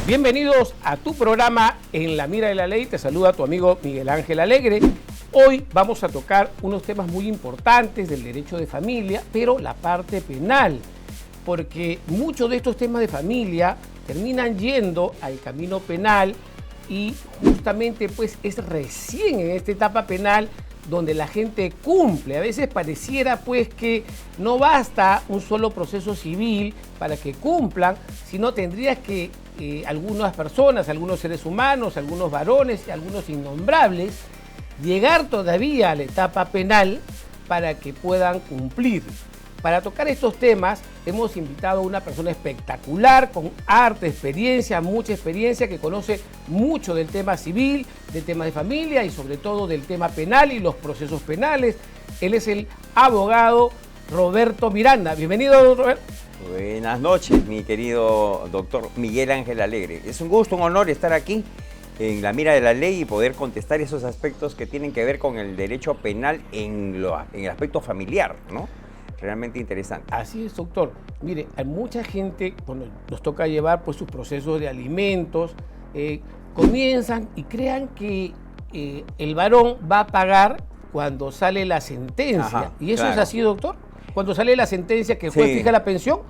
Bienvenidos a tu programa En la Mira de la Ley. Te saluda tu amigo Miguel Ángel Alegre. Hoy vamos a tocar unos temas muy importantes del derecho de familia, pero la parte penal, porque muchos de estos temas de familia terminan yendo al camino penal y justamente pues es recién en esta etapa penal donde la gente cumple. A veces pareciera pues que no basta un solo proceso civil para que cumplan, sino tendrías que algunas personas, algunos seres humanos, algunos varones y algunos innombrables, llegar todavía a la etapa penal para que puedan cumplir. Para tocar estos temas hemos invitado a una persona espectacular, con harta experiencia, mucha experiencia, que conoce mucho del tema civil, del tema de familia y sobre todo del tema penal y los procesos penales. Él es el abogado Roberto Miranda. Bienvenido, Roberto. Buenas noches, mi querido doctor Miguel Ángel Alegre. Es un gusto, un honor estar aquí en la mira de la ley y poder contestar esos aspectos que tienen que ver con el derecho penal en el aspecto familiar, ¿no? Realmente interesante. Así es, doctor. Mire, hay mucha gente, cuando nos toca llevar pues, sus procesos de alimentos, comienzan y crean que el varón va a pagar cuando sale la sentencia. Ajá, ¿Y eso claro. es así, doctor? Cuando sale la sentencia que el juez fija la pensión,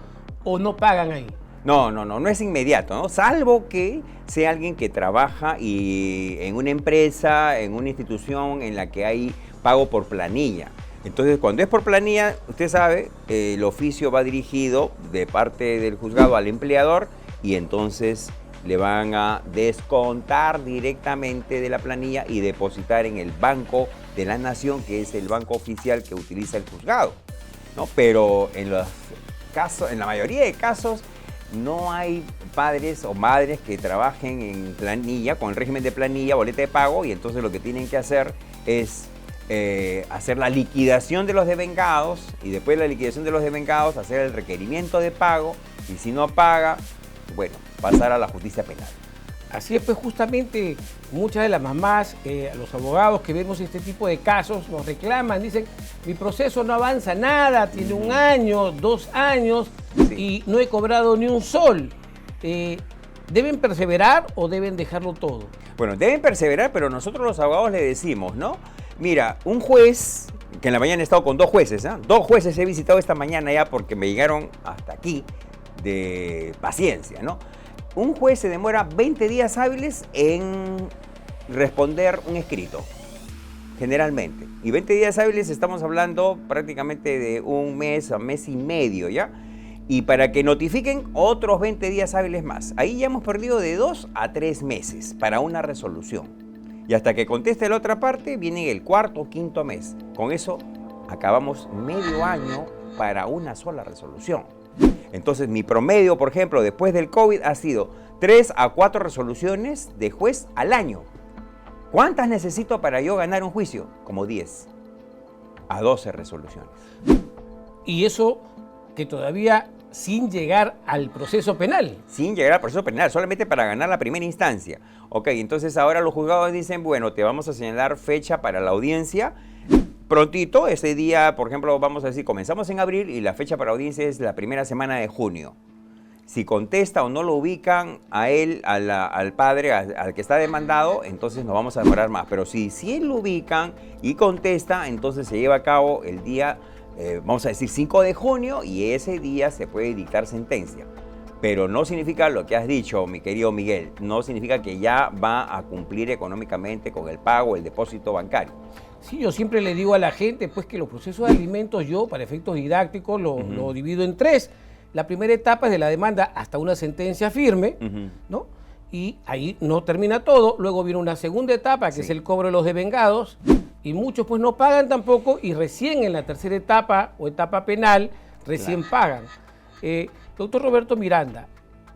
¿o no pagan ahí? No es inmediato, ¿no? Salvo que sea alguien que trabaja en una empresa, en una institución en la que hay pago por planilla. Entonces, cuando es por planilla, usted sabe, el oficio va dirigido de parte del juzgado al empleador y entonces le van a descontar directamente de la planilla y depositar en el Banco de la Nación, que es el banco oficial que utiliza el juzgado, ¿no? Pero en la mayoría de casos no hay padres o madres que trabajen en planilla, con el régimen de planilla, boleta de pago, y entonces lo que tienen que hacer es hacer la liquidación de los devengados y después de la liquidación de los devengados hacer el requerimiento de pago y si no paga, bueno, pasar a la justicia penal. Así es, pues justamente muchas de las mamás, los abogados que vemos este tipo de casos nos reclaman, dicen, mi proceso no avanza nada, tiene 1 año, 2 años y no he cobrado ni un sol. ¿Deben perseverar o deben dejarlo todo? Bueno, deben perseverar, pero nosotros los abogados le decimos, ¿no? Mira, un juez, que en la mañana he estado con 2 jueces, ¿eh? 2 jueces he visitado esta mañana ya porque me llegaron hasta aquí de paciencia, ¿no? Un juez se demora 20 días hábiles en responder un escrito, generalmente. Y 20 días hábiles estamos hablando prácticamente de 1 mes a mes y medio, ¿ya? Y para que notifiquen otros 20 días hábiles más. Ahí ya hemos perdido de 2 a 3 meses para una resolución. Y hasta que conteste la otra parte, viene el 4º o 5º mes. Con eso acabamos medio año para una sola resolución. Entonces mi promedio, por ejemplo, después del COVID ha sido 3 a 4 resoluciones de juez al año. ¿Cuántas necesito para yo ganar un juicio? Como 10 a 12 resoluciones. Y eso que todavía sin llegar al proceso penal. Sin llegar al proceso penal, solamente para ganar la primera instancia. Ok, entonces ahora los juzgados dicen, bueno, te vamos a señalar fecha para la audiencia. Prontito, ese día, por ejemplo, vamos a decir, comenzamos en abril y la fecha para audiencia es la primera semana de junio. Si contesta o no lo ubican a él, al padre, al que está demandado, entonces nos vamos a demorar más. Pero si él lo ubican y contesta, entonces se lleva a cabo el día, vamos a decir 5 de junio y ese día se puede dictar sentencia. Pero no significa lo que has dicho, mi querido Miguel, no significa que ya va a cumplir económicamente con el pago, el depósito bancario. Sí, yo siempre le digo a la gente pues que los procesos de alimentos yo, para efectos didácticos, lo divido en 3. La primera etapa es de la demanda hasta una sentencia firme, ¿no? Y ahí no termina todo. Luego viene una segunda etapa, que es el cobro de los devengados, y muchos pues no pagan tampoco, y recién en la tercera etapa o etapa penal, recién pagan. Doctor Roberto Miranda,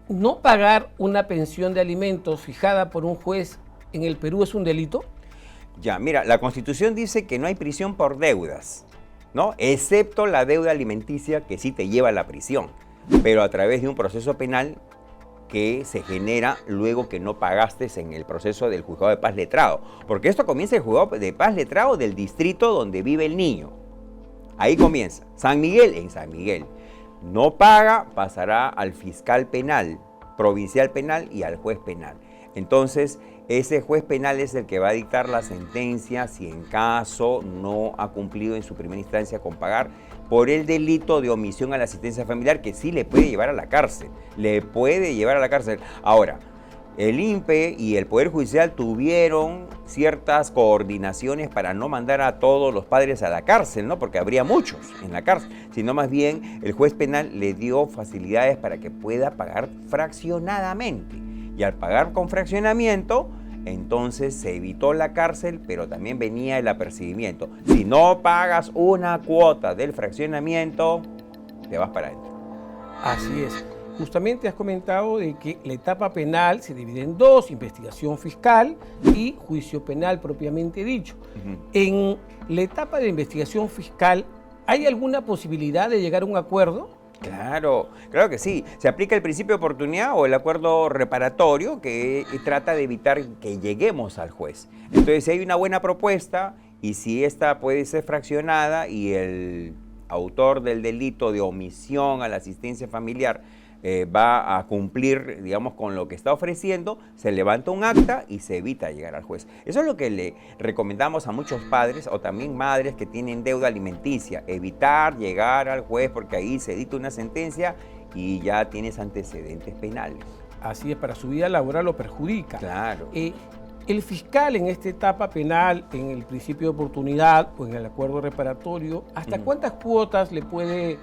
¿no pagar una pensión de alimentos fijada por un juez en el Perú es un delito? Ya, mira, la Constitución dice que no hay prisión por deudas, ¿no? Excepto la deuda alimenticia que sí te lleva a la prisión, pero a través de un proceso penal que se genera luego que no pagaste en el proceso del juzgado de paz letrado. Porque esto comienza en el juzgado de paz letrado del distrito donde vive el niño. Ahí comienza. San Miguel, en San Miguel. No paga, pasará al fiscal penal. provincial penal y al juez penal. Entonces, ese juez penal es el que va a dictar la sentencia si en caso no ha cumplido en su primera instancia con pagar por el delito de omisión a la asistencia familiar, que sí le puede llevar a la cárcel. Le puede llevar a la cárcel. Ahora, el INPE y el Poder Judicial tuvieron ciertas coordinaciones para no mandar a todos los padres a la cárcel, ¿no? Porque habría muchos en la cárcel, sino más bien el juez penal le dio facilidades para que pueda pagar fraccionadamente. Y al pagar con fraccionamiento, entonces se evitó la cárcel, pero también venía el apercibimiento. Si no pagas una cuota del fraccionamiento, te vas para adentro. Así es. Justamente has comentado de que la etapa penal se divide en dos: investigación fiscal y juicio penal propiamente dicho. En la etapa de investigación fiscal, ¿hay alguna posibilidad de llegar a un acuerdo? Claro, claro que sí. Se aplica el principio de oportunidad o el acuerdo reparatorio que trata de evitar que lleguemos al juez. Entonces, si hay una buena propuesta y si esta puede ser fraccionada y el autor del delito de omisión a la asistencia familiar va a cumplir, digamos, con lo que está ofreciendo, se levanta un acta y se evita llegar al juez. Eso es lo que le recomendamos a muchos padres o también madres que tienen deuda alimenticia, evitar llegar al juez porque ahí se dicta una sentencia y ya tienes antecedentes penales. Así es, para su vida laboral lo perjudica. Claro. El fiscal en esta etapa penal, en el principio de oportunidad o en el acuerdo reparatorio, ¿hasta cuántas cuotas le puede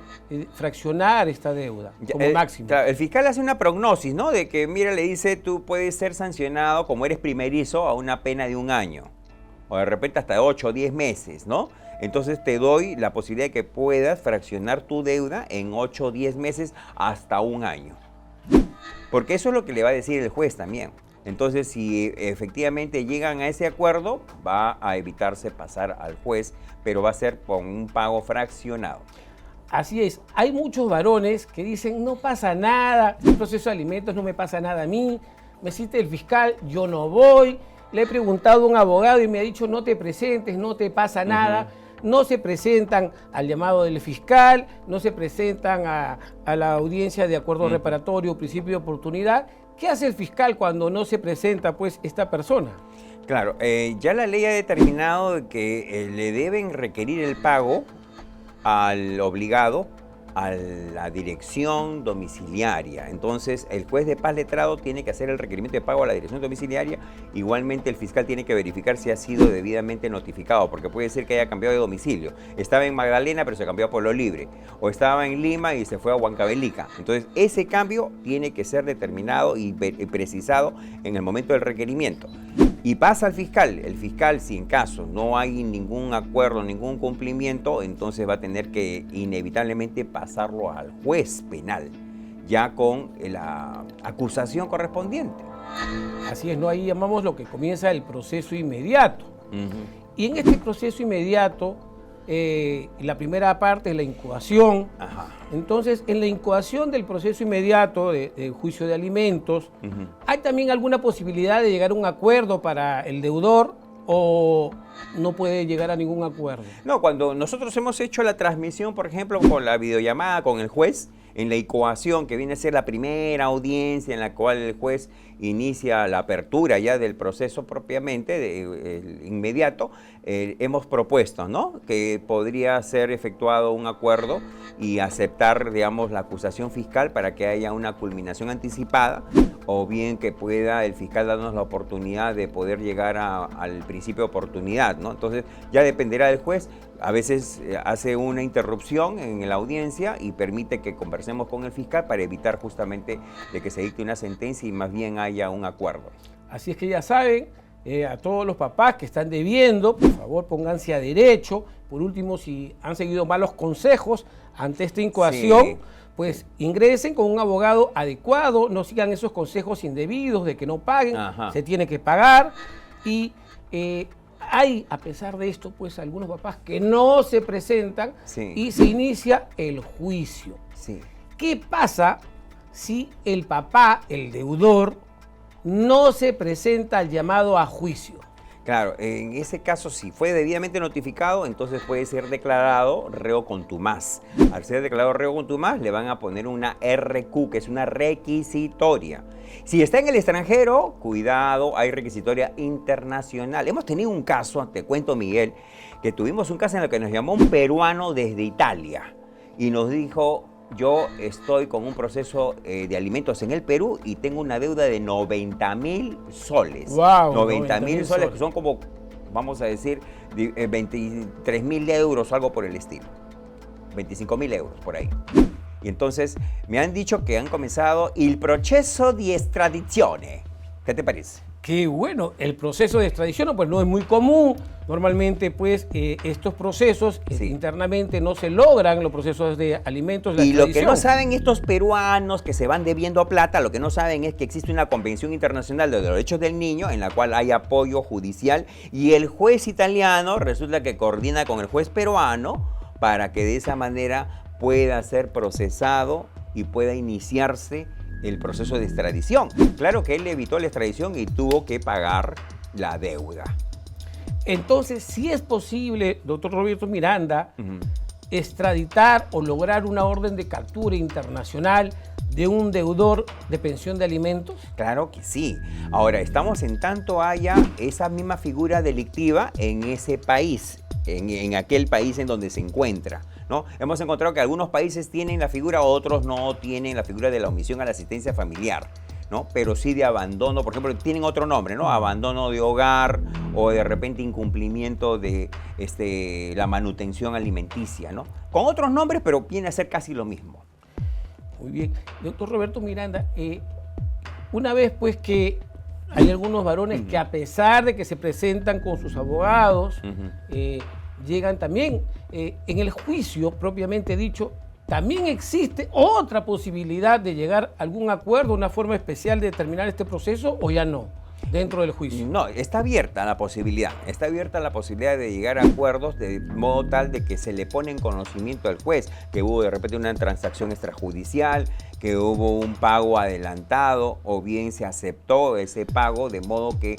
fraccionar esta deuda como máximo? Claro, el fiscal hace una prognosis, ¿no? De que, mira, le dice, tú puedes ser sancionado como eres primerizo a una pena de 1 año, o de repente hasta 8 o 10 meses, ¿no? Entonces te doy la posibilidad de que puedas fraccionar tu deuda en 8 o 10 meses hasta 1 año. Porque eso es lo que le va a decir el juez también. Entonces, si efectivamente llegan a ese acuerdo, va a evitarse pasar al juez, pero va a ser con un pago fraccionado. Así es. Hay muchos varones que dicen, no pasa nada, el proceso de alimentos no me pasa nada a mí, me cita el fiscal, yo no voy, le he preguntado a un abogado y me ha dicho, no te presentes, no te pasa nada. No se presentan al llamado del fiscal, no se presentan a la audiencia de acuerdo reparatorio, principio de oportunidad. ¿Qué hace el fiscal cuando no se presenta, pues, esta persona? Claro, ya la ley ha determinado que le deben requerir el pago al obligado a la dirección domiciliaria. Entonces, el juez de paz letrado tiene que hacer el requerimiento de pago a la dirección domiciliaria. Igualmente, el fiscal tiene que verificar si ha sido debidamente notificado, porque puede ser que haya cambiado de domicilio. Estaba en Magdalena, pero se cambió a Pueblo Libre. O estaba en Lima y se fue a Huancavelica. Entonces, ese cambio tiene que ser determinado y precisado en el momento del requerimiento. Y pasa al fiscal. El fiscal, si en caso no hay ningún acuerdo, ningún cumplimiento, entonces va a tener que inevitablemente pasarlo al juez penal, ya con la acusación correspondiente. Así es, ¿no? Ahí llamamos lo que comienza el proceso inmediato. Y en este proceso inmediato, la primera parte es la incoación. Entonces, en la incoación del proceso inmediato de juicio de alimentos, ¿hay también alguna posibilidad de llegar a un acuerdo para el deudor o no puede llegar a ningún acuerdo? No, cuando nosotros hemos hecho la transmisión, por ejemplo, con la videollamada con el juez, en la incoación, que viene a ser la primera audiencia en la cual el juez inicia la apertura ya del proceso propiamente, inmediato, hemos propuesto, ¿no?, que podría ser efectuado un acuerdo y aceptar, digamos, la acusación fiscal para que haya una culminación anticipada, o bien que pueda el fiscal darnos la oportunidad de poder llegar al principio de oportunidad, ¿no? Entonces ya dependerá del juez. A veces hace una interrupción en la audiencia y permite que conversemos con el fiscal para evitar justamente de que se dicte una sentencia y más bien haya un acuerdo. Así es que ya saben, a todos los papás que están debiendo, por favor pónganse a derecho. Por último, si han seguido malos consejos ante esta incoación, pues ingresen con un abogado adecuado, no sigan esos consejos indebidos de que no paguen, se tiene que pagar. Y hay, a pesar de esto, pues algunos papás que no se presentan y se inicia el juicio. ¿Qué pasa si el papá, el deudor, no se presenta al llamado a juicio? Claro, en ese caso, si fue debidamente notificado, entonces puede ser declarado reo contumaz. Al ser declarado reo contumaz, le van a poner una RQ, que es una requisitoria. Si está en el extranjero, cuidado, hay requisitoria internacional. Hemos tenido un caso, te cuento, Miguel, que tuvimos un caso en el que nos llamó un peruano desde Italia y nos dijo: yo estoy con un proceso de alimentos en el Perú y tengo una deuda de 90.000 soles. Wow, 90.000 soles, que son como, vamos a decir, 23.000 euros o algo por el estilo. 25.000 euros por ahí. Y entonces me han dicho que han comenzado el proceso de extradición. ¿Qué te parece? Qué bueno, el proceso de extradición pues no es muy común. Normalmente pues estos procesos Sí. internamente no se logran, los procesos de alimentos. Y lo que no saben estos peruanos que se van debiendo plata, lo que no saben es que existe una Convención Internacional de los Derechos del Niño en la cual hay apoyo judicial y el juez italiano resulta que coordina con el juez peruano para que de esa manera pueda ser procesado y pueda iniciarse el proceso de extradición. Claro que él evitó la extradición y tuvo que pagar la deuda. Entonces, sí es posible, doctor Roberto Miranda, extraditar o lograr una orden de captura internacional de un deudor de pensión de alimentos. Claro que sí. Ahora, estamos en tanto haya esa misma figura delictiva en ese país, en aquel país en donde se encuentra, ¿no? Hemos encontrado que algunos países tienen la figura, otros no tienen la figura de la omisión a la asistencia familiar, ¿no? Pero sí de abandono, por ejemplo, tienen otro nombre, ¿no? Abandono de hogar o de repente incumplimiento de la manutención alimenticia, ¿no? Con otros nombres, pero viene a ser casi lo mismo. Muy bien. Doctor Roberto Miranda, una vez pues que hay algunos varones que a pesar de que se presentan con sus abogados, llegan también en el juicio propiamente dicho, también existe otra posibilidad de llegar a algún acuerdo, una forma especial de terminar este proceso, o ya no, dentro del juicio. No, está abierta la posibilidad de llegar a acuerdos de modo tal de que se le pone en conocimiento al juez que hubo de repente una transacción extrajudicial, que hubo un pago adelantado o bien se aceptó ese pago, de modo que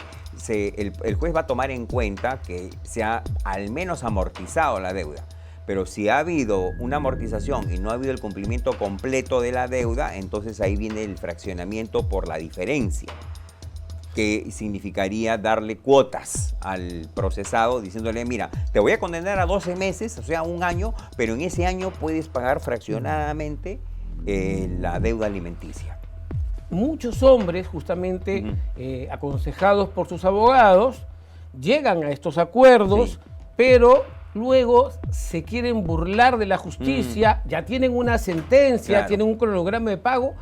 el juez va a tomar en cuenta que se ha al menos amortizado la deuda. Pero si ha habido una amortización y no ha habido el cumplimiento completo de la deuda, entonces ahí viene el fraccionamiento por la diferencia, que significaría darle cuotas al procesado diciéndole: mira, te voy a condenar a 12 meses, o sea, un año, pero en ese año puedes pagar fraccionadamente la deuda alimenticia. Muchos hombres, justamente aconsejados por sus abogados, llegan a estos acuerdos, pero luego se quieren burlar de la justicia, ya tienen una sentencia, Claro. tienen un cronograma de pago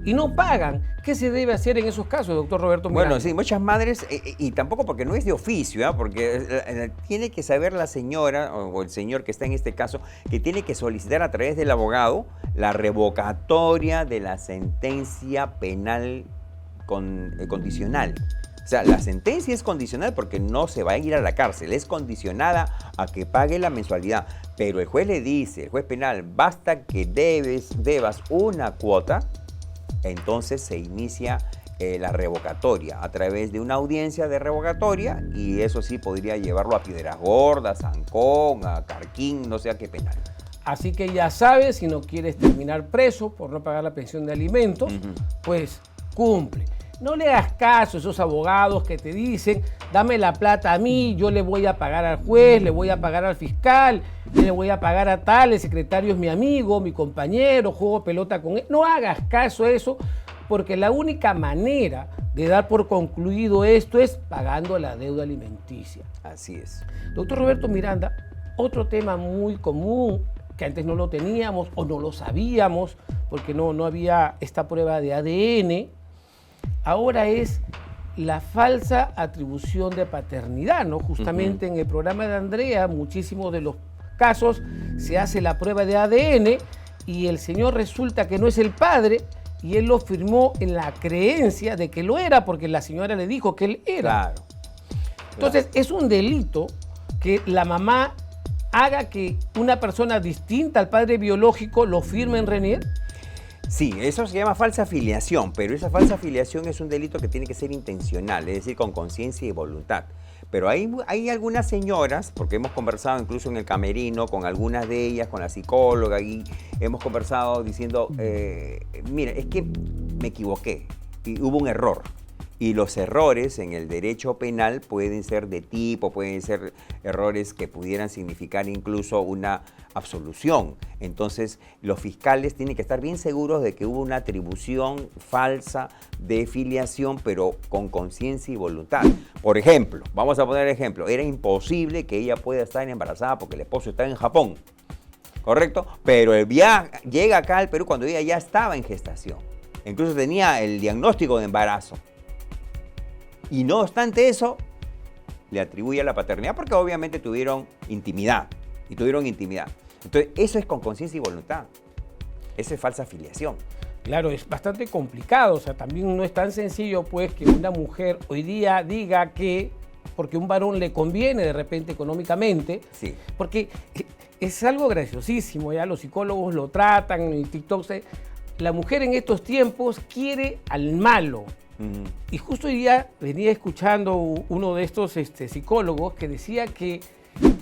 y no pagan. ¿Qué se debe hacer en esos casos, doctor Roberto Miranda? Bueno, sí, muchas madres, y tampoco porque no es de oficio, porque tiene que saber la señora o el señor que está en este caso, que tiene que solicitar a través del abogado la revocatoria de la sentencia penal condicional. O sea, la sentencia es condicional porque no se va a ir a la cárcel, es condicionada a que pague la mensualidad. Pero el juez le dice, el juez penal, basta que debas una cuota, entonces se inicia la revocatoria a través de una audiencia de revocatoria y eso sí podría llevarlo a Piedras Gordas, a Ancón, a Carquín, no sé a qué penal. Así que ya sabes, si no quieres terminar preso por no pagar la pensión de alimentos, pues cumple. No le hagas caso a esos abogados que te dicen: dame la plata a mí, yo le voy a pagar al juez, le voy a pagar al fiscal, le voy a pagar a tal, el secretario es mi amigo, mi compañero, juego pelota con él. No hagas caso a eso, porque la única manera de dar por concluido esto es pagando la deuda alimenticia. Así es. Doctor Roberto Miranda, otro tema muy común que antes no lo teníamos o no lo sabíamos porque no había esta prueba de ADN, ahora es la falsa atribución de paternidad, ¿no? Justamente en el programa de Andrea, muchísimos de los casos se hace la prueba de ADN y el señor resulta que no es el padre y él lo firmó en la creencia de que lo era porque la señora le dijo que él era. Claro. Entonces, es un delito que la mamá haga que una persona distinta al padre biológico lo firme en RENIER. Sí, eso se llama falsa filiación, pero esa falsa filiación es un delito que tiene que ser intencional, es decir, con conciencia y voluntad. Pero hay algunas señoras, porque hemos conversado incluso en el camerino con algunas de ellas, con la psicóloga, y hemos conversado diciendo, mira, es que me equivoqué y hubo un error. Y los errores en el derecho penal pueden ser de tipo, pueden ser errores que pudieran significar incluso una absolución. Entonces, los fiscales tienen que estar bien seguros de que hubo una atribución falsa de filiación, pero con conciencia y voluntad. Por ejemplo, vamos a poner ejemplo, era imposible que ella pueda estar embarazada porque el esposo está en Japón, ¿correcto? Pero el viaje llega acá al Perú cuando ella ya estaba en gestación. Incluso tenía el diagnóstico de embarazo. Y no obstante eso, le atribuye a la paternidad porque obviamente tuvieron intimidad. Entonces, eso es con conciencia y voluntad. Eso es falsa filiación. Claro, es bastante complicado, o sea, también no es tan sencillo pues que una mujer hoy día diga que porque un varón le conviene de repente económicamente, Sí. porque es algo graciosísimo, ya los psicólogos lo tratan en TikTok, la mujer en estos tiempos quiere al malo. Y justo hoy día venía escuchando uno de estos psicólogos que decía que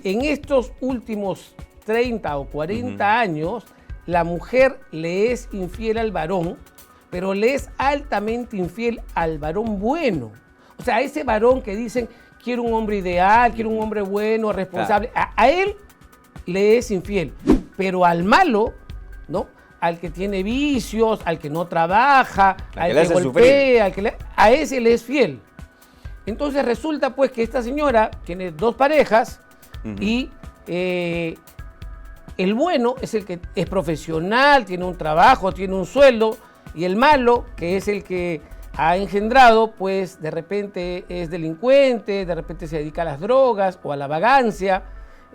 en estos últimos 30 o 40 años la mujer le es infiel al varón, pero le es altamente infiel al varón bueno. O sea, a ese varón que dicen, quiero un hombre ideal, quiero un hombre bueno, responsable, claro. A él le es infiel, pero al malo, ¿no? Al que tiene vicios, al que no trabaja, al que golpea, a ese le es fiel. Entonces resulta pues que esta señora tiene dos parejas y el bueno es el que es profesional, tiene un trabajo, tiene un sueldo, y el malo, que es el que ha engendrado, pues de repente es delincuente, de repente se dedica a las drogas o a la vagancia,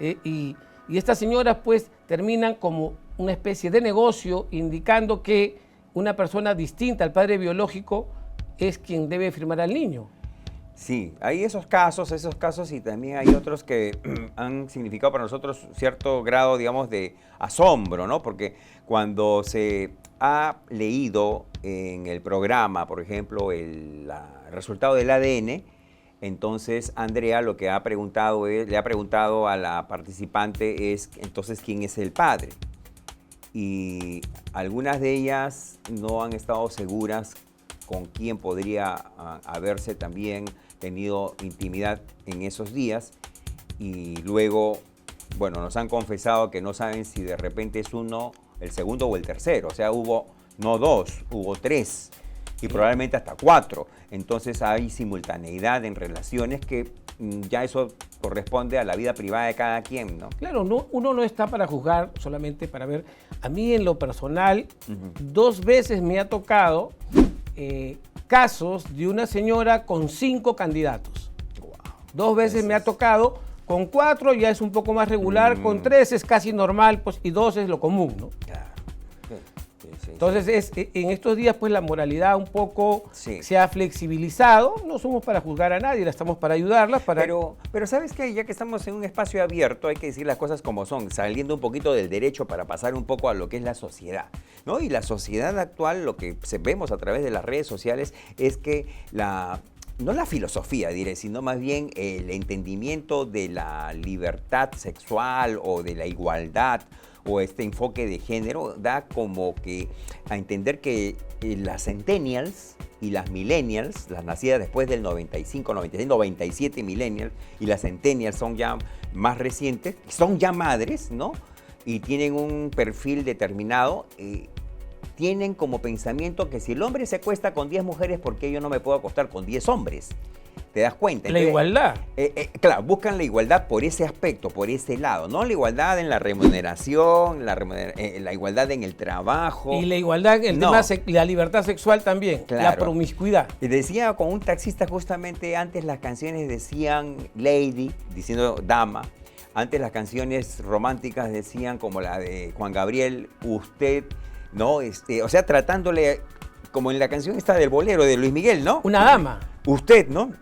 y estas señoras pues terminan como una especie de negocio indicando que una persona distinta al padre biológico es quien debe firmar al niño. Sí, hay esos casos y también hay otros que han significado para nosotros cierto grado, digamos, de asombro, ¿no? Porque cuando se ha leído en el programa, por ejemplo, el resultado del ADN, entonces Andrea lo que le ha preguntado a la participante es, entonces, ¿quién es el padre? Y algunas de ellas no han estado seguras con quién podría haberse también tenido intimidad en esos días, y luego, bueno, nos han confesado que no saben si de repente es uno, el segundo o el tercero, o sea, hubo no dos, hubo tres y probablemente hasta cuatro. Entonces hay simultaneidad en relaciones que ya eso corresponde a la vida privada de cada quien, ¿no? Claro, uno no está para juzgar, solamente para ver. A mí en lo personal, 2 veces me ha tocado casos de una señora con 5 candidatos. Wow. 2 veces me ha tocado, con 4 ya es un poco más regular, con 3 es casi normal, pues, y 2 es lo común, ¿no? Claro. Entonces, en estos días, pues, la moralidad un poco se ha flexibilizado. No somos para juzgar a nadie, estamos para ayudarlas. Pero ¿sabes qué? Ya que estamos en un espacio abierto, hay que decir las cosas como son, saliendo un poquito del derecho para pasar un poco a lo que es la sociedad, ¿no? Y la sociedad actual, lo que vemos a través de las redes sociales, es que no la filosofía, diré, sino más bien el entendimiento de la libertad sexual o de la igualdad, o este enfoque de género, da como que a entender que las centennials y las millennials, las nacidas después del 95, 96, 97 millennials, y las centennials son ya más recientes, son ya madres, ¿no? Y tienen un perfil determinado, tienen como pensamiento que si el hombre se acuesta con 10 mujeres, ¿por qué yo no me puedo acostar con 10 hombres? ¿Te das cuenta? Entonces, la igualdad. Claro, buscan la igualdad por ese aspecto, por ese lado, no la igualdad en la remuneración, la igualdad en el trabajo. Y la igualdad en el tema la libertad sexual también, claro. La promiscuidad. Y decía con un taxista justamente, antes las canciones decían lady, diciendo dama. Antes las canciones románticas decían, como la de Juan Gabriel, usted, ¿no? O sea, tratándole, como en la canción esta del bolero de Luis Miguel, ¿no? Una dama. Usted, ¿no?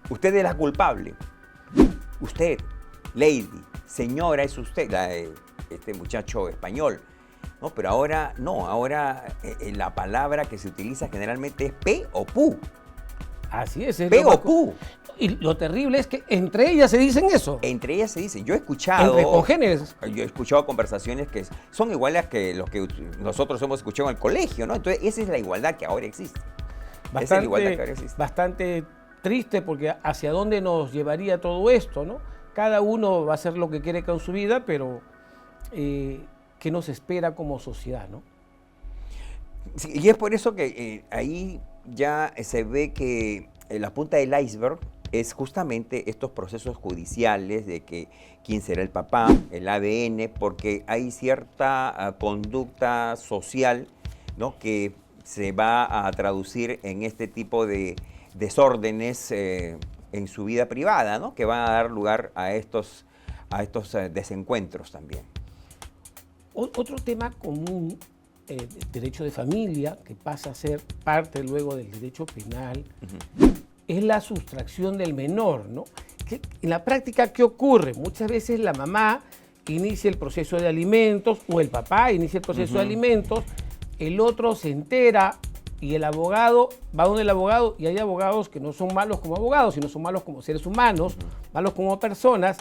Usted es la culpable. Usted, lady, señora es usted, este muchacho español. No, pero ahora no, ahora la palabra que se utiliza generalmente es pe o pu. Así es. P o Q. Y lo terrible es que entre ellas se dicen eso. Entre ellas se dice, yo he escuchado... Entre congéneres. Yo he escuchado conversaciones que son iguales que los que nosotros hemos escuchado en el colegio, ¿no? Entonces, esa es la igualdad que ahora existe. Esa es la igualdad que ahora existe. Bastante triste, porque hacia dónde nos llevaría todo esto, ¿no? Cada uno va a hacer lo que quiere con su vida, pero ¿qué nos espera como sociedad, no? Sí, y es por eso que ahí ya se ve que la punta del iceberg es justamente estos procesos judiciales de que quién será el papá, el ADN, porque hay cierta conducta social, ¿no?, que se va a traducir en este tipo de desórdenes en su vida privada, ¿no?, que van a dar lugar a estos desencuentros también. Otro tema común, derecho de familia, que pasa a ser parte luego del derecho penal, es la sustracción del menor, ¿no? Que en la práctica, ¿qué ocurre? Muchas veces la mamá inicia el proceso de alimentos o el papá inicia el proceso de alimentos, el otro se entera y el abogado va donde el abogado, y hay abogados que no son malos como abogados, sino son malos como seres humanos, malos como personas,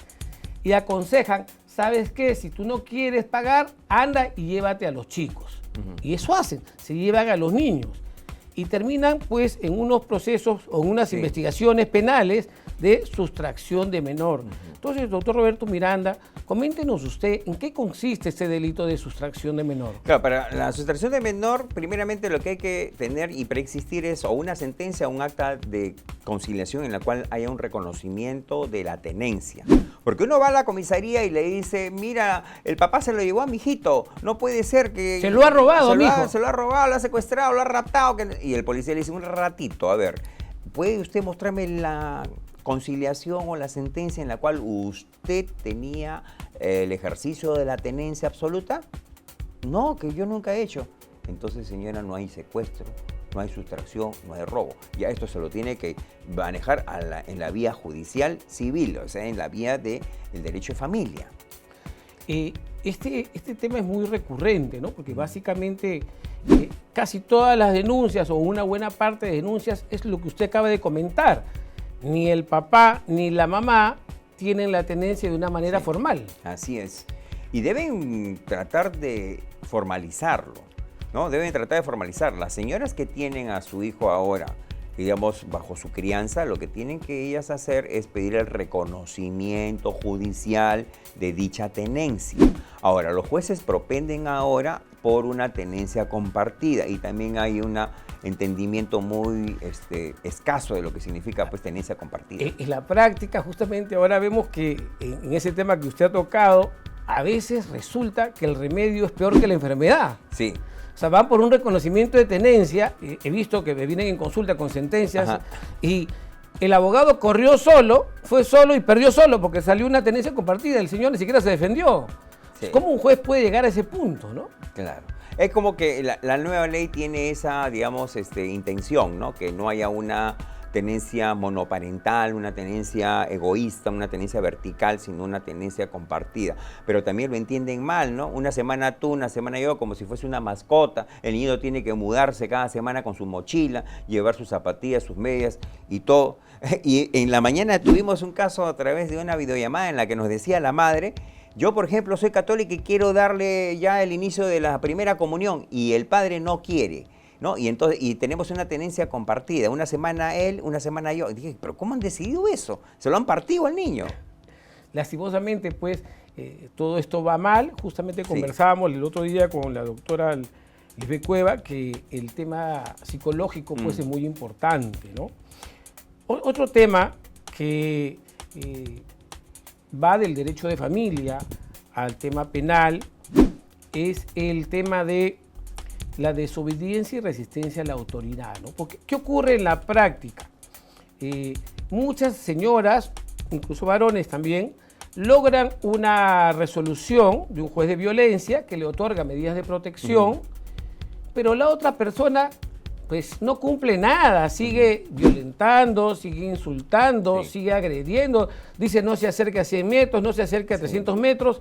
y aconsejan, ¿sabes qué? Si tú no quieres pagar, anda y llévate a los chicos. Y eso hacen, se llevan a los niños. Y terminan pues en unos procesos o en unas investigaciones penales de sustracción de menor. Entonces, doctor Roberto Miranda, coméntenos usted en qué consiste este delito de sustracción de menor. Claro, para la sustracción de menor, primeramente lo que hay que tener y preexistir es o una sentencia o un acta de conciliación en la cual haya un reconocimiento de la tenencia. Porque uno va a la comisaría y le dice, mira, el papá se lo llevó a mi hijito, no puede ser que... Se lo ha robado, mijo. Se lo ha robado, lo ha secuestrado, lo ha raptado. Y el policía le dice, un ratito, a ver, ¿puede usted mostrarme la conciliación o la sentencia en la cual usted tenía el ejercicio de la tenencia absoluta? No, que yo nunca he hecho. Entonces, señora, no hay secuestro, no hay sustracción, no hay robo. Ya esto se lo tiene que manejar en la vía judicial civil, o sea, en la vía del derecho de familia. Este tema es muy recurrente, ¿no? Porque básicamente casi todas las denuncias o una buena parte de denuncias es lo que usted acaba de comentar. Ni el papá ni la mamá tienen la tenencia de una manera formal. Así es. Y deben tratar de formalizarlo, ¿no? Deben tratar de formalizar. Las señoras que tienen a su hijo ahora, digamos, bajo su crianza, lo que tienen que ellas hacer es pedir el reconocimiento judicial de dicha tenencia. Ahora, los jueces propenden ahora por una tenencia compartida y también hay un entendimiento muy escaso de lo que significa pues tenencia compartida. En la práctica, justamente ahora vemos que en ese tema que usted ha tocado, a veces resulta que el remedio es peor que la enfermedad. Sí. O sea, van por un reconocimiento de tenencia, he visto que me vienen en consulta con sentencias, y el abogado corrió solo, fue solo y perdió solo porque salió una tenencia compartida, el señor ni siquiera se defendió. Sí. ¿Cómo un juez puede llegar a ese punto, no? Claro. Es como que la nueva ley tiene esa, digamos, intención, ¿no? Que no haya una tenencia monoparental, una tenencia egoísta, una tenencia vertical, sino una tenencia compartida. Pero también lo entienden mal, ¿no? Una semana tú, una semana yo, como si fuese una mascota. El niño tiene que mudarse cada semana con su mochila, llevar sus zapatillas, sus medias y todo. Y en la mañana tuvimos un caso a través de una videollamada en la que nos decía la madre, yo, por ejemplo, soy católica y quiero darle ya el inicio de la primera comunión y el padre no quiere, ¿no? Y entonces tenemos una tenencia compartida, una semana él, una semana yo. Y dije, ¿pero cómo han decidido eso? ¿Se lo han partido al niño? Lastimosamente, pues, todo esto va mal. Justamente conversábamos el otro día con la doctora Lisbeth Cueva que el tema psicológico pues, es muy importante, ¿no? Otro tema que va del derecho de familia al tema penal es el tema de la desobediencia y resistencia a la autoridad, ¿no? Porque, ¿qué ocurre en la práctica? Muchas señoras, incluso varones también, logran una resolución de un juez de violencia que le otorga medidas de protección, pero la otra persona pues no cumple nada, sigue violentando, sigue insultando, sigue agrediendo, dice no se acerque a 100 metros, no se acerque a 300 metros,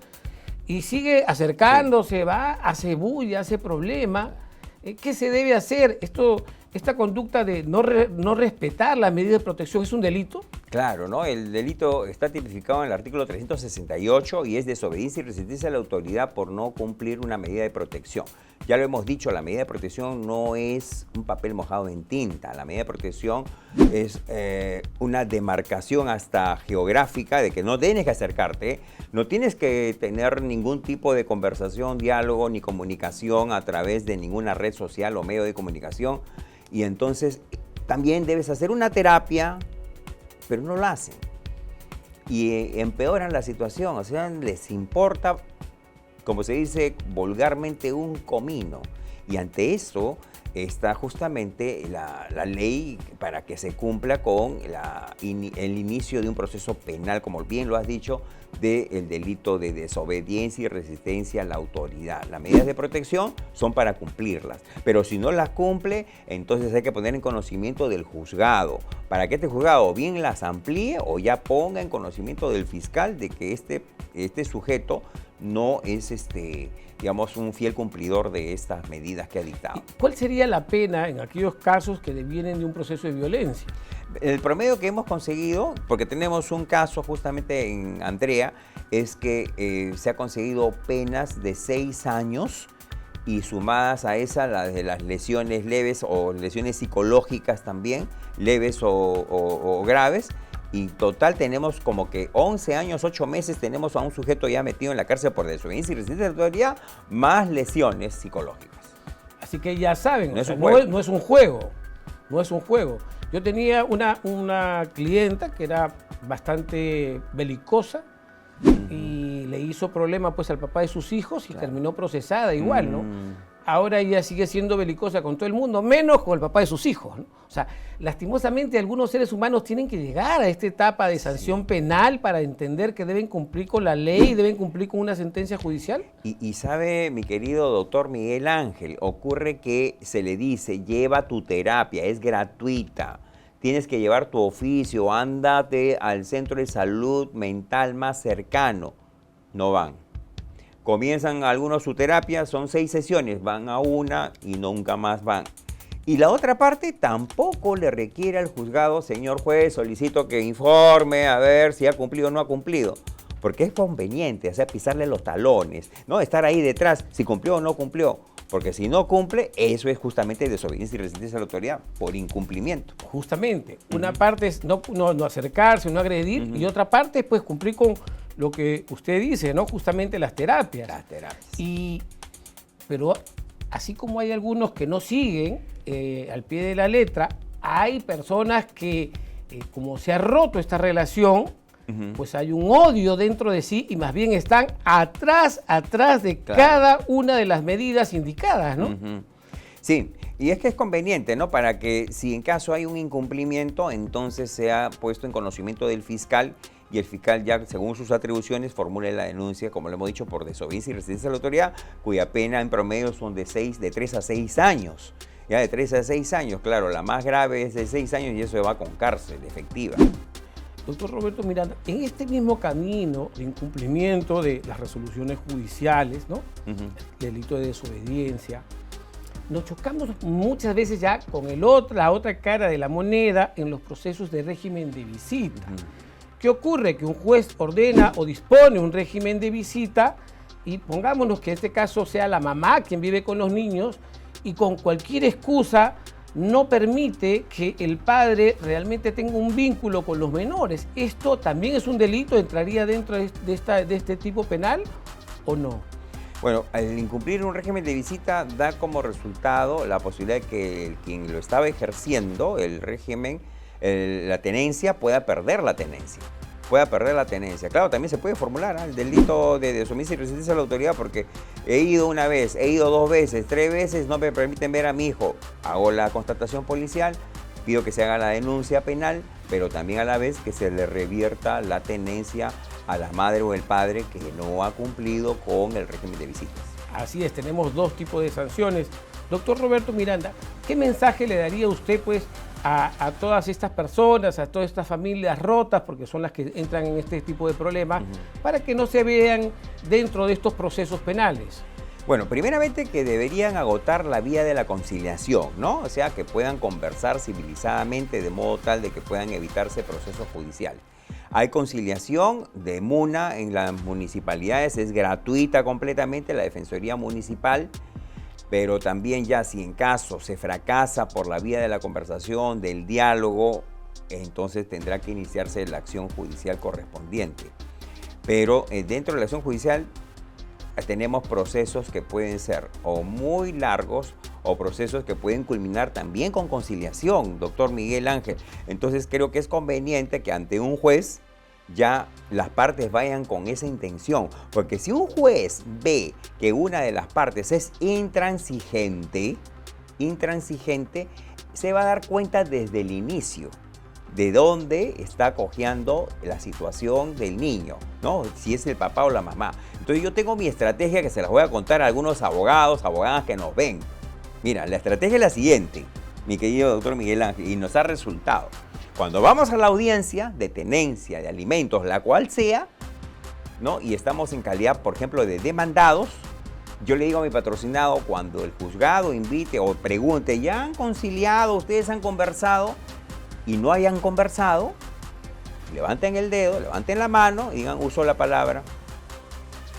y sigue acercándose, va, hace bulla, hace problema. ¿Qué se debe hacer? Esta conducta de no respetar las medidas de protección es un delito. Claro, ¿no? El delito está tipificado en el artículo 368 y es desobediencia y resistencia a la autoridad por no cumplir una medida de protección. Ya lo hemos dicho, la medida de protección no es un papel mojado en tinta. La medida de protección es una demarcación hasta geográfica de que no tienes que acercarte, no tienes que tener ningún tipo de conversación, diálogo ni comunicación a través de ninguna red social o medio de comunicación. Y entonces también debes hacer una terapia, pero no lo hacen. Y empeoran la situación, o sea, les importa, como se dice vulgarmente, un comino. Y ante eso está justamente la ley para que se cumpla con el inicio de un proceso penal, como bien lo has dicho, del delito de desobediencia y resistencia a la autoridad. Las medidas de protección son para cumplirlas, pero si no las cumple, entonces hay que poner en conocimiento del juzgado, para que este juzgado bien las amplíe o ya ponga en conocimiento del fiscal de que este sujeto no es digamos, un fiel cumplidor de estas medidas que ha dictado. ¿Cuál sería la pena en aquellos casos que devienen de un proceso de violencia? El promedio que hemos conseguido, porque tenemos un caso justamente en Andrea, es que se ha conseguido penas de 6 años y sumadas a esa las de las lesiones leves o lesiones psicológicas también, leves o graves. Y total tenemos como que 11 años, 8 meses tenemos a un sujeto ya metido en la cárcel por desobediencia y resistencia a la autoridad, más lesiones psicológicas. Así que ya saben, no es un juego. No es un juego. Yo tenía una clienta que era bastante belicosa y le hizo problema pues al papá de sus hijos y terminó procesada igual, ¿no? Ahora ella sigue siendo belicosa con todo el mundo, menos con el papá de sus hijos, ¿no? O sea, lastimosamente algunos seres humanos tienen que llegar a esta etapa de sanción penal para entender que deben cumplir con la ley, deben cumplir con una sentencia judicial. Y sabe, mi querido doctor Miguel Ángel, ocurre que se le dice, lleva tu terapia, es gratuita. Tienes que llevar tu oficio, ándate al centro de salud mental más cercano. No van. Comienzan algunos su terapia, son 6 sesiones, van a una y nunca más van. Y la otra parte tampoco le requiere al juzgado, señor juez, solicito que informe a ver si ha cumplido o no ha cumplido. Porque es conveniente, o sea, pisarle los talones, ¿no? Estar ahí detrás, si cumplió o no cumplió. Porque si no cumple, eso es justamente desobediencia y resistencia a la autoridad por incumplimiento. Justamente. Una parte es no acercarse, no agredir, y otra parte es pues cumplir con lo que usted dice, ¿no? Justamente las terapias. Las terapias. Pero así como hay algunos que no siguen al pie de la letra, hay personas que, como se ha roto esta relación, pues hay un odio dentro de sí y más bien están atrás de cada una de las medidas indicadas, ¿no? Sí, y es que es conveniente, ¿no? Para que si en caso hay un incumplimiento, entonces sea puesto en conocimiento del fiscal y el fiscal ya, según sus atribuciones, formule la denuncia, como lo hemos dicho, por desobediencia y resistencia a la autoridad, cuya pena en promedio son de 3 a 6 años. Ya de 3 a 6 años, claro, la más grave es de 6 años y eso va con cárcel efectiva. Doctor Roberto Miranda, en este mismo camino de incumplimiento de las resoluciones judiciales, ¿no? El delito de desobediencia, nos chocamos muchas veces ya con la otra cara de la moneda en los procesos de régimen de visita. ¿Qué ocurre? Que un juez ordena o dispone un régimen de visita y pongámonos que en este caso sea la mamá quien vive con los niños y con cualquier excusa no permite que el padre realmente tenga un vínculo con los menores. ¿Esto también es un delito? ¿Entraría dentro de este tipo penal o no? Bueno, al incumplir un régimen de visita da como resultado la posibilidad de que quien lo estaba ejerciendo, el régimen, la tenencia, pueda perder la tenencia. Claro, también se puede formular el delito de desobediencia y resistencia a la autoridad porque he ido una vez, he ido 2 veces, 3 veces, no me permiten ver a mi hijo. Hago la constatación policial, pido que se haga la denuncia penal, pero también a la vez que se le revierta la tenencia a la madre o el padre que no ha cumplido con el régimen de visitas. Así es, tenemos 2 tipos de sanciones. Doctor Roberto Miranda, ¿qué mensaje le daría usted pues a todas estas personas, a todas estas familias rotas, porque son las que entran en este tipo de problemas, para que no se vean dentro de estos procesos penales? Bueno, primeramente que deberían agotar la vía de la conciliación, ¿no? O sea, que puedan conversar civilizadamente de modo tal de que puedan evitarse procesos judiciales. Hay conciliación de MUNA en las municipalidades, es gratuita completamente la Defensoría Municipal, pero también ya si en caso se fracasa por la vía de la conversación, del diálogo, entonces tendrá que iniciarse la acción judicial correspondiente. Pero dentro de la acción judicial tenemos procesos que pueden ser o muy largos o procesos que pueden culminar también con conciliación, doctor Miguel Ángel. Entonces creo que es conveniente que ante un juez ya las partes vayan con esa intención, porque si un juez ve que una de las partes es intransigente, se va a dar cuenta desde el inicio de dónde está cojeando la situación del niño, ¿no? Si es el papá o la mamá. Entonces yo tengo mi estrategia que se las voy a contar a algunos abogados, abogadas que nos ven. Mira, la estrategia es la siguiente, mi querido doctor Miguel Ángel, y nos ha resultado. Cuando vamos a la audiencia de tenencia de alimentos, la cual sea, ¿no? Y estamos en calidad, por ejemplo, de demandados, yo le digo a mi patrocinado, cuando el juzgado invite o pregunte, ¿ya han conciliado, ustedes han conversado? Y no hayan conversado, levanten el dedo, levanten la mano y digan, uso la palabra,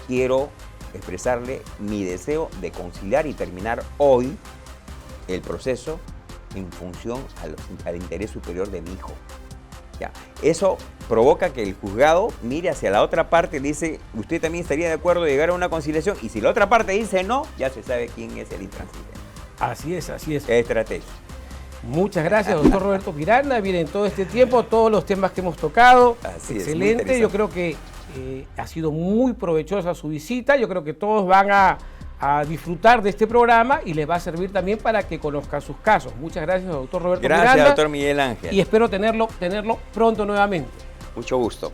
quiero expresarle mi deseo de conciliar y terminar hoy el proceso en función al interés superior de mi hijo. Ya. Eso provoca que el juzgado mire hacia la otra parte y le dice, usted también estaría de acuerdo de llegar a una conciliación, y si la otra parte dice no, ya se sabe quién es el intransigente. Así es, así es. Estrategia. Muchas gracias, doctor Roberto Miranda. Miren, todo este tiempo, todos los temas que hemos tocado, Así excelente. Es, yo creo que ha sido muy provechosa su visita. Yo creo que todos van a disfrutar de este programa y les va a servir también para que conozcan sus casos. Muchas gracias, doctor Roberto Miranda. Gracias, doctor Miguel Ángel. Y espero tenerlo pronto nuevamente. Mucho gusto.